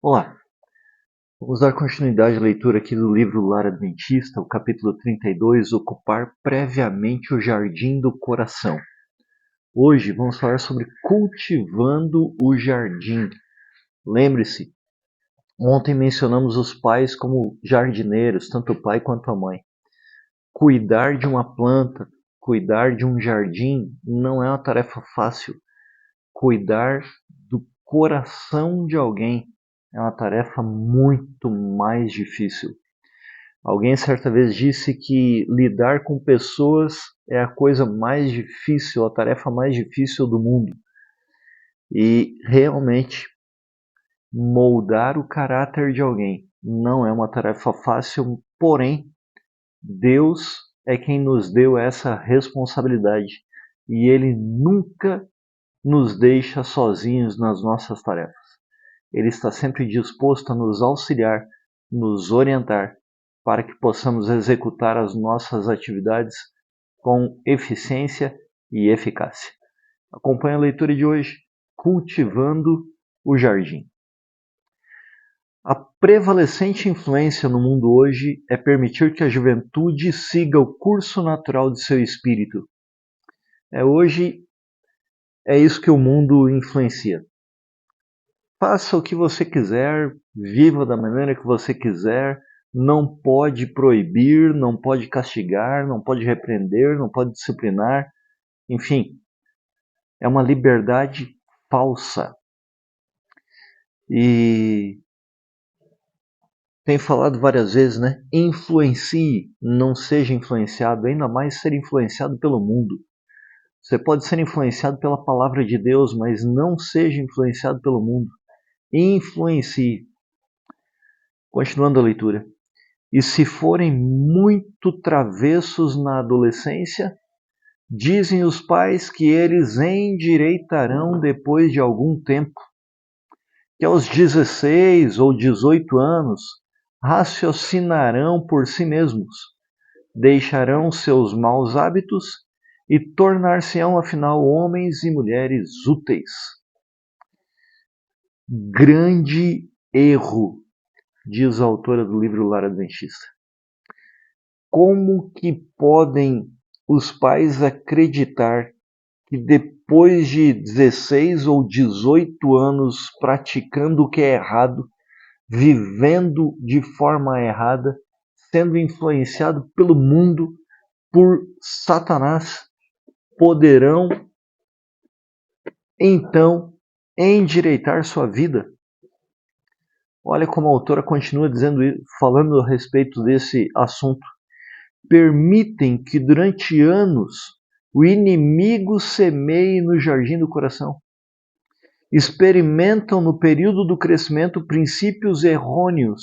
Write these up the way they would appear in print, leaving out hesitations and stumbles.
Olá, vamos dar continuidade à leitura aqui do livro Lar Adventista, o capítulo 32, Ocupar previamente o jardim do coração. Hoje vamos falar sobre cultivando o jardim. Lembre-se, ontem mencionamos os pais como jardineiros, tanto o pai quanto a mãe. Cuidar de uma planta, cuidar de um jardim não é uma tarefa fácil. Cuidar do coração de alguém é uma tarefa muito mais difícil. Alguém certa vez disse que lidar com pessoas é a coisa mais difícil, a tarefa mais difícil do mundo. E realmente moldar o caráter de alguém não é uma tarefa fácil, porém Deus é quem nos deu essa responsabilidade e Ele nunca nos deixa sozinhos nas nossas tarefas. Ele está sempre disposto a nos auxiliar, nos orientar, para que possamos executar as nossas atividades com eficiência e eficácia. Acompanhe a leitura de hoje, Cultivando o Jardim. A prevalecente influência no mundo hoje é permitir que a juventude siga o curso natural de seu espírito. Hoje é isso que o mundo influencia. Faça o que você quiser, viva da maneira que você quiser, não pode proibir, não pode castigar, não pode repreender, não pode disciplinar, enfim, é uma liberdade falsa. E tem falado várias vezes, né? Influencie, não seja influenciado, ainda mais ser influenciado pelo mundo. Você pode ser influenciado pela palavra de Deus, mas não seja influenciado pelo mundo. Influencie. Continuando a leitura. E se forem muito travessos na adolescência, dizem os pais que eles endireitarão depois de algum tempo, que aos 16 ou 18 anos raciocinarão por si mesmos, deixarão seus maus hábitos e tornar-se-ão afinal homens e mulheres úteis. Grande erro, diz a autora do livro Lar Adventista. Como que podem os pais acreditar que depois de 16 ou 18 anos praticando o que é errado, vivendo de forma errada, sendo influenciado pelo mundo, por Satanás, poderão então endireitar sua vida? Olha como a autora continua dizendo, falando a respeito desse assunto. Permitem que durante anos o inimigo semeie no jardim do coração. Experimentam no período do crescimento princípios errôneos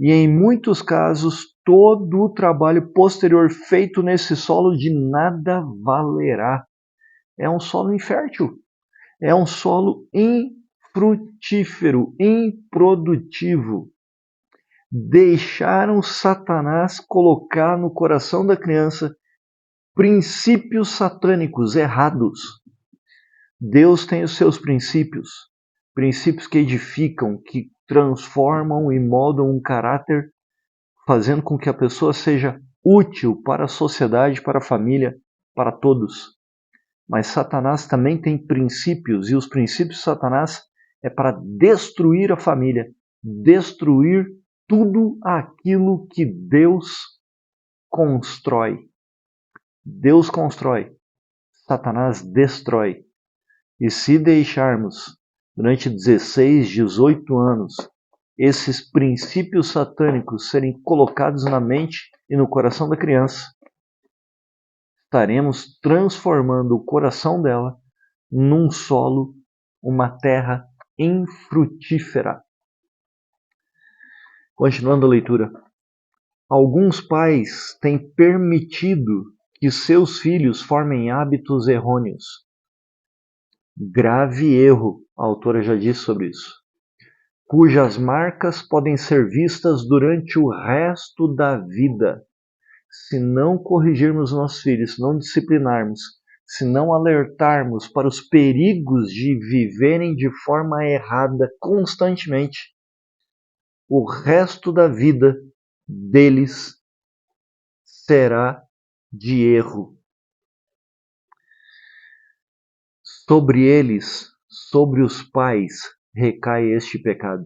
e, em muitos casos, todo o trabalho posterior feito nesse solo de nada valerá. É um solo infértil, é um solo infrutífero, improdutivo. Deixaram Satanás colocar no coração da criança princípios satânicos errados. Deus tem os seus princípios, princípios que edificam, que transformam e moldam um caráter, fazendo com que a pessoa seja útil para a sociedade, para a família, para todos. Mas Satanás também tem princípios, e os princípios de Satanás é para destruir a família, destruir tudo aquilo que Deus constrói. Deus constrói, Satanás destrói. E se deixarmos, durante 16, 18 anos, esses princípios satânicos serem colocados na mente e no coração da criança, estaremos transformando o coração dela num solo, uma terra infrutífera. Continuando a leitura. Alguns pais têm permitido que seus filhos formem hábitos errôneos. Grave erro, a autora já disse sobre isso, cujas marcas podem ser vistas durante o resto da vida. Se não corrigirmos nossos filhos, se não disciplinarmos, se não alertarmos para os perigos de viverem de forma errada constantemente, o resto da vida deles será de erro. Sobre eles, sobre os pais, recai este pecado.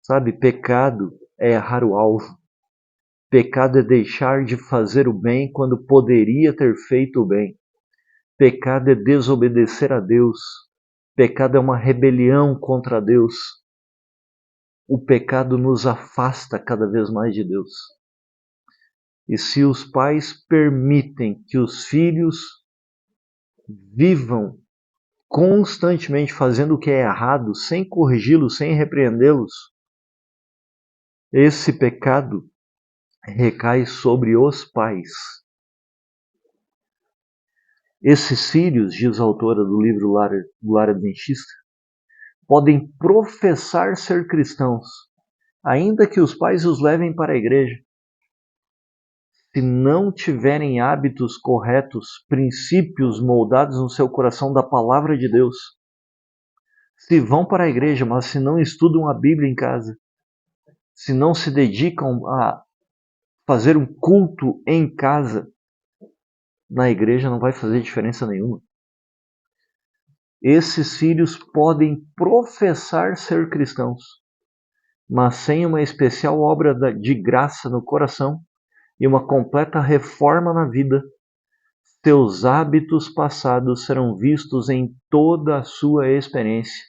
Sabe, pecado é errar o alvo. Pecado é deixar de fazer o bem quando poderia ter feito o bem. Pecado é desobedecer a Deus. Pecado é uma rebelião contra Deus. O pecado nos afasta cada vez mais de Deus. E se os pais permitem que os filhos vivam constantemente fazendo o que é errado, sem corrigi-los, sem repreendê-los, esse pecado recai sobre os pais. Esses filhos, diz a autora do livro Lar Adventista, podem professar ser cristãos, ainda que os pais os levem para a igreja. Se não tiverem hábitos corretos, princípios moldados no seu coração da palavra de Deus, se vão para a igreja, mas se não estudam a Bíblia em casa, se não se dedicam a fazer um culto em casa, na igreja não vai fazer diferença nenhuma. Esses filhos podem professar ser cristãos, mas sem uma especial obra de graça no coração e uma completa reforma na vida, seus hábitos passados serão vistos em toda a sua experiência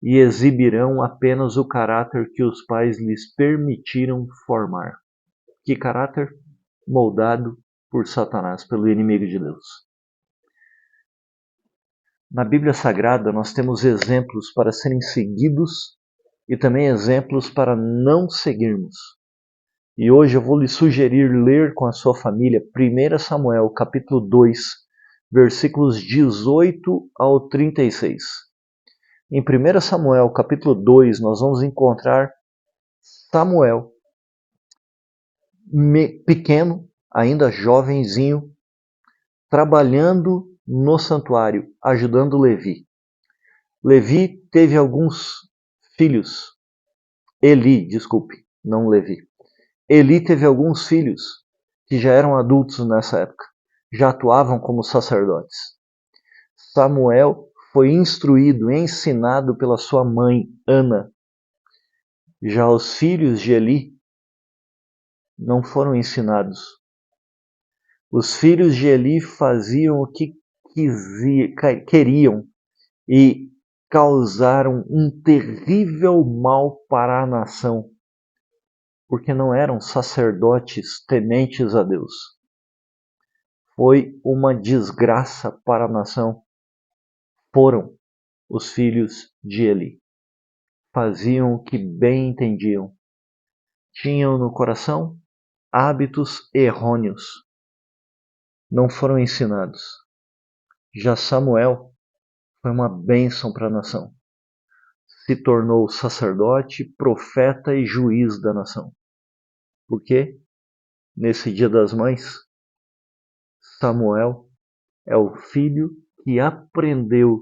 e exibirão apenas o caráter que os pais lhes permitiram formar. Que caráter? Moldado por Satanás, pelo inimigo de Deus. Na Bíblia Sagrada nós temos exemplos para serem seguidos e também exemplos para não seguirmos. E hoje eu vou lhe sugerir ler com a sua família 1 Samuel capítulo 2, versículos 18 ao 36. Em 1 Samuel capítulo 2 nós vamos encontrar Samuel, pequeno, ainda jovenzinho, trabalhando no santuário, ajudando Levi. Levi teve alguns filhos. Eli, não Levi. Eli teve alguns filhos que já eram adultos nessa época, já atuavam como sacerdotes. Samuel foi instruído, ensinado pela sua mãe, Ana. Já os filhos de Eli não foram ensinados. Os filhos de Eli faziam o que queriam e causaram um terrível mal para a nação, porque não eram sacerdotes tementes a Deus. Foi uma desgraça para a nação. Foram os filhos de Eli. Faziam o que bem entendiam. Tinham no coração hábitos errôneos. Não foram ensinados. Já Samuel foi uma bênção para a nação. Se tornou sacerdote, profeta e juiz da nação. Por quê? Nesse Dia das Mães, Samuel é o filho que aprendeu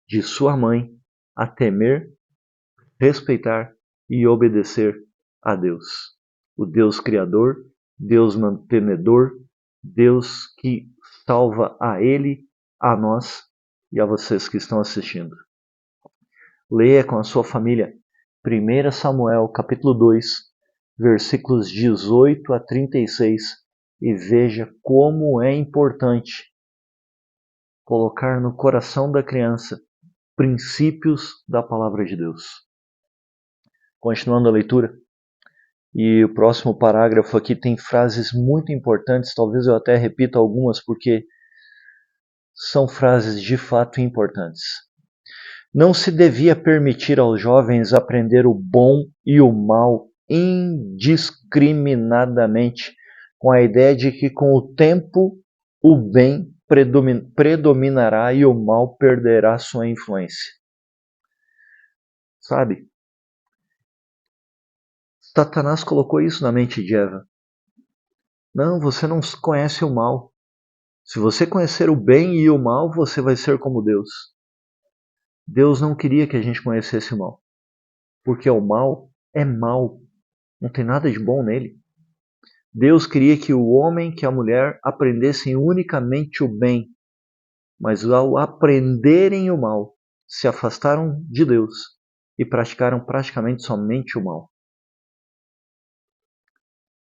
de sua mãe a temer, respeitar e obedecer a Deus. O Deus Criador, Deus mantenedor, Deus que salva a Ele, a nós e a vocês que estão assistindo. Leia com a sua família 1 Samuel capítulo 2, versículos 18 a 36 e veja como é importante colocar no coração da criança princípios da palavra de Deus. Continuando a leitura, e o próximo parágrafo aqui tem frases muito importantes, talvez eu até repita algumas porque são frases de fato importantes. Não se devia permitir aos jovens aprender o bom e o mal indiscriminadamente, com a ideia de que com o tempo o bem predominará e o mal perderá sua influência. Sabe? Satanás colocou isso na mente de Eva. Não, você não conhece o mal. Se você conhecer o bem e o mal, você vai ser como Deus. Deus não queria que a gente conhecesse o mal, porque o mal é mau, não tem nada de bom nele. Deus queria que o homem e a mulher aprendessem unicamente o bem, mas ao aprenderem o mal, se afastaram de Deus e praticaram praticamente somente o mal.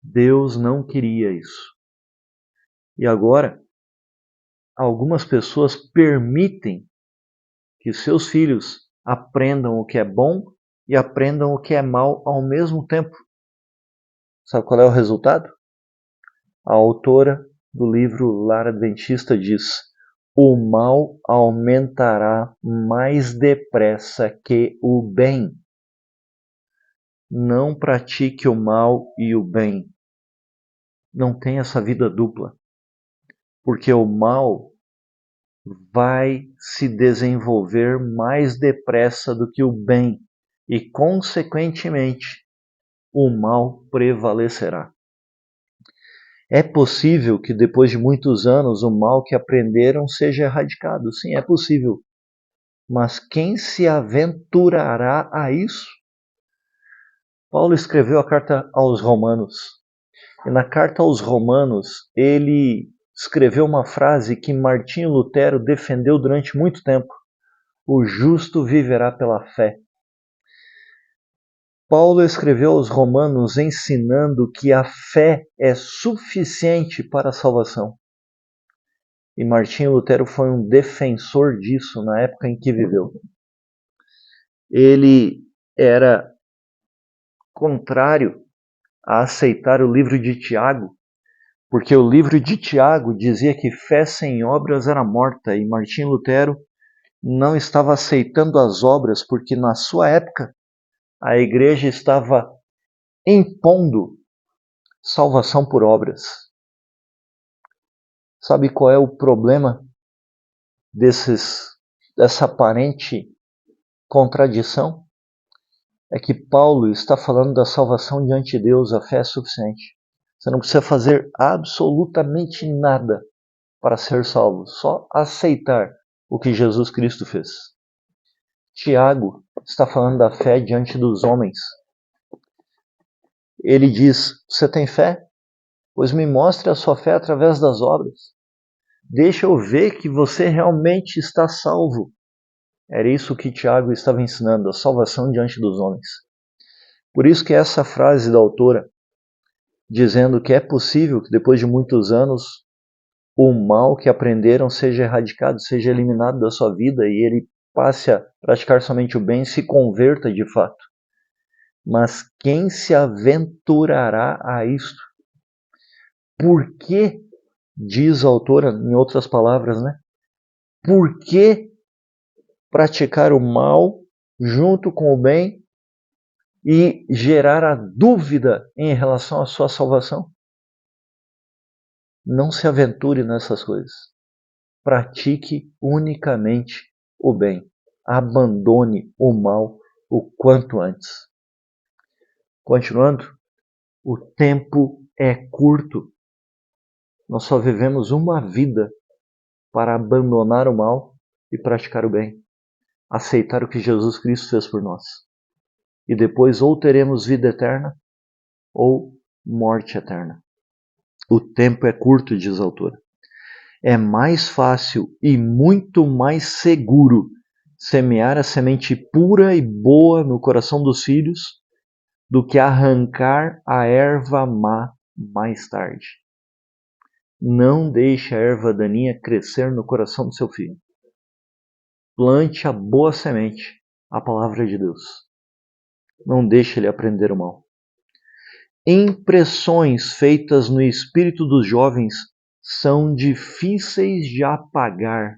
Deus não queria isso. E agora, algumas pessoas permitem que seus filhos aprendam o que é bom e aprendam o que é mal ao mesmo tempo. Sabe qual é o resultado? A autora do livro Lar Adventista diz: o mal aumentará mais depressa que o bem. Não pratique o mal e o bem. Não tenha essa vida dupla. Porque o mal vai se desenvolver mais depressa do que o bem. E, consequentemente, o mal prevalecerá. É possível que depois de muitos anos o mal que aprenderam seja erradicado. Sim, é possível. Mas quem se aventurará a isso? Paulo escreveu a carta aos Romanos. E na carta aos Romanos, ele escreveu uma frase que Martinho Lutero defendeu durante muito tempo: o justo viverá pela fé. Paulo escreveu aos Romanos ensinando que a fé é suficiente para a salvação. E Martinho Lutero foi um defensor disso na época em que viveu. Ele era contrário a aceitar o livro de Tiago, porque o livro de Tiago dizia que fé sem obras era morta, e Martinho Lutero não estava aceitando as obras, porque na sua época a igreja estava impondo salvação por obras. Sabe qual é o problema dessa aparente contradição? É que Paulo está falando da salvação diante de Deus, a fé é suficiente. Você não precisa fazer absolutamente nada para ser salvo, só aceitar o que Jesus Cristo fez. Tiago está falando da fé diante dos homens. Ele diz: você tem fé? Pois me mostre a sua fé através das obras. Deixa eu ver que você realmente está salvo. Era isso que Tiago estava ensinando, a salvação diante dos homens. Por isso que essa frase da autora, dizendo que é possível que depois de muitos anos o mal que aprenderam seja erradicado, seja eliminado da sua vida e ele passe a praticar somente o bem, se converta de fato. Mas quem se aventurará a isto? Por que, diz a autora, em outras palavras, né? Por que praticar o mal junto com o bem e gerar a dúvida em relação à sua salvação? Não se aventure nessas coisas. Pratique unicamente o bem. Abandone o mal o quanto antes. Continuando, o tempo é curto. Nós só vivemos uma vida para abandonar o mal e praticar o bem. Aceitar o que Jesus Cristo fez por nós. E depois ou teremos vida eterna ou morte eterna. O tempo é curto, diz a autora. É mais fácil e muito mais seguro semear a semente pura e boa no coração dos filhos do que arrancar a erva má mais tarde. Não deixe a erva daninha crescer no coração do seu filho. Plante a boa semente, a palavra de Deus. Não deixe ele aprender o mal. Impressões feitas no espírito dos jovens são difíceis de apagar.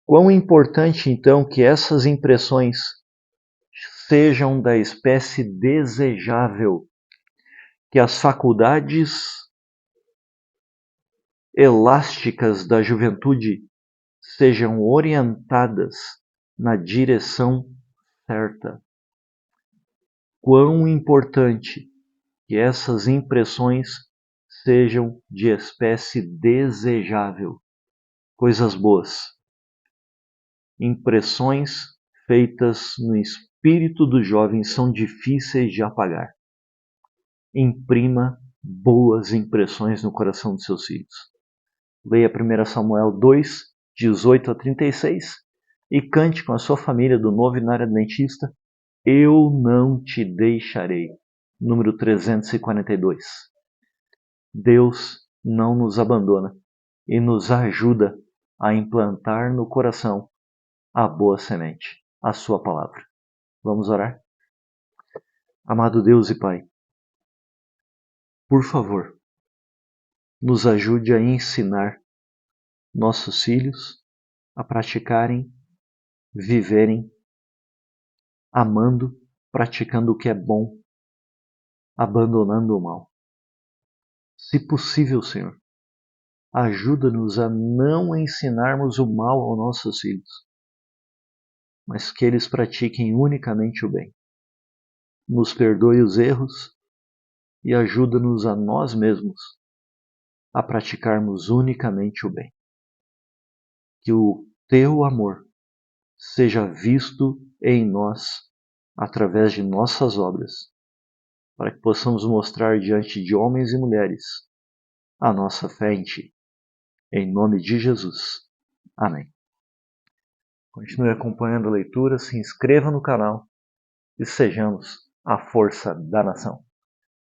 Quão importante, então, que essas impressões sejam da espécie desejável, que as faculdades elásticas da juventude sejam orientadas na direção certa. Quão importante que essas impressões sejam de espécie desejável, coisas boas. Impressões feitas espírito dos jovens são difíceis de apagar. Imprima boas impressões no coração dos seus filhos. Leia 1 Samuel 2, 18 a 36 e cante com a sua família do Novenário Adventista Eu Não Te Deixarei, número 342. Deus não nos abandona e nos ajuda a implantar no coração a boa semente, a sua palavra. Vamos orar? Amado Deus e Pai, por favor, nos ajude a ensinar nossos filhos a praticarem, viverem, amando, praticando o que é bom, abandonando o mal. Se possível, Senhor, ajuda-nos a não ensinarmos o mal aos nossos filhos, mas que eles pratiquem unicamente o bem. Nos perdoe os erros e ajuda-nos a nós mesmos a praticarmos unicamente o bem. Que o teu amor seja visto em nós através de nossas obras, para que possamos mostrar diante de homens e mulheres a nossa fé em Ti. Em nome de Jesus. Amém. Continue acompanhando a leitura, se inscreva no canal e sejamos a força da nação.